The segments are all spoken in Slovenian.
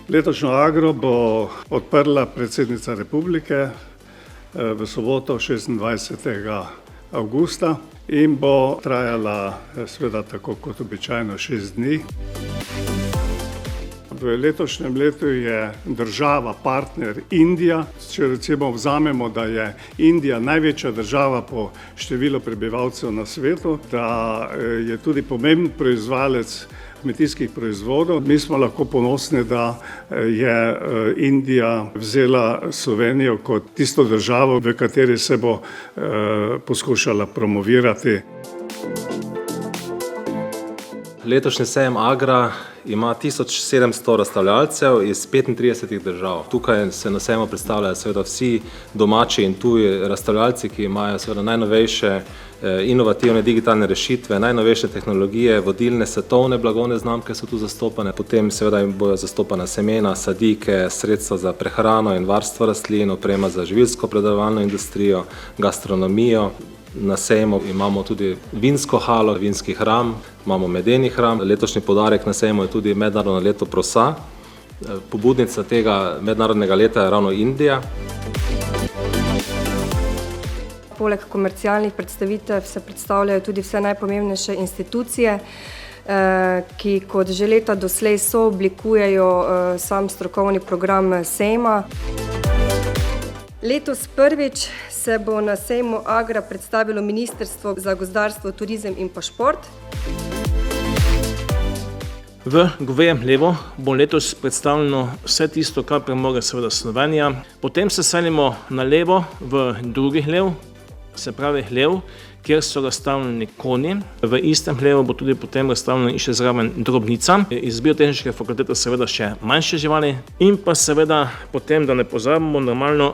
Letošnjo Agro bo odprla predsednica republike v soboto 26. avgusta in bo trajala seveda tako kot običajno 6 dni. V letošnjem letu je država partner Indija. Če recimo vzamemo, da je Indija največja država po številu prebivalcev na svetu, da je tudi pomemben proizvajalec kmetijskih proizvodov. Mi smo lahko ponosni, da je Indija vzela Slovenijo kot tisto državo, v kateri se bo poskušala promovirati. Letošnji sejem Agra ima 1700 razstavljalcev iz 35 držav. Tukaj se na sejmu predstavljajo seveda vsi domači in tuji razstavljalci, ki imajo seveda najnovejše inovativne digitalne rešitve, najnovejše tehnologije, vodilne svetovne blagovne znamke so tu zastopane, potem seveda jim bojo zastopana semena, sadike, sredstva za prehrano in varstvo rastlin, oprema za živilsko predelovalno industrijo, gastronomijo. Na sejmu imamo tudi vinsko halo, vinski hram, imamo medeni hram. Letošnji poudarek na sejmu je tudi mednarodno leto prosa. Pobudnica tega mednarodnega leta je ravno Indija. Poleg komercialnih predstavitev se predstavljajo tudi vse najpomembnejše institucije, ki kot že leta doslej sooblikujejo sam strokovni program sejma. Letos prvič se bo na sejmu Agra predstavilo Ministrstvo za gozdarstvo, turizem in pa šport. V govejem hlevu bo letos predstavljeno vse tisto, kar premore seveda Slovenija. Potem se selimo na levo v drugi hlev, se pravi hlev, kjer so razstavljeni konji. V istem hlevu bo tudi potem razstavljena in še zraven drobnica. Iz biotehniške fakultete seveda še manjše živali. In pa seveda potem, da ne pozabimo, normalno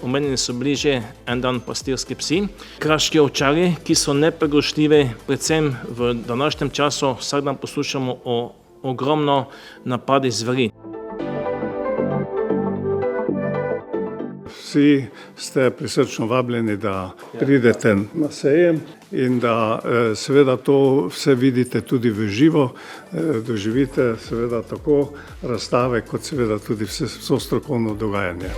omenjeni so bili že en dan pastirski psi. Kraški ovčarji, ki so nepregrešljivi, predvsem v današnjem času vsak dan poslušamo o ogromno napadih zveri. Vsi ste prisrčno vabljeni, da pridete na sejem in da seveda to vse vidite tudi v živo, doživite seveda tako razstave kot seveda tudi vso strokovno dogajanje.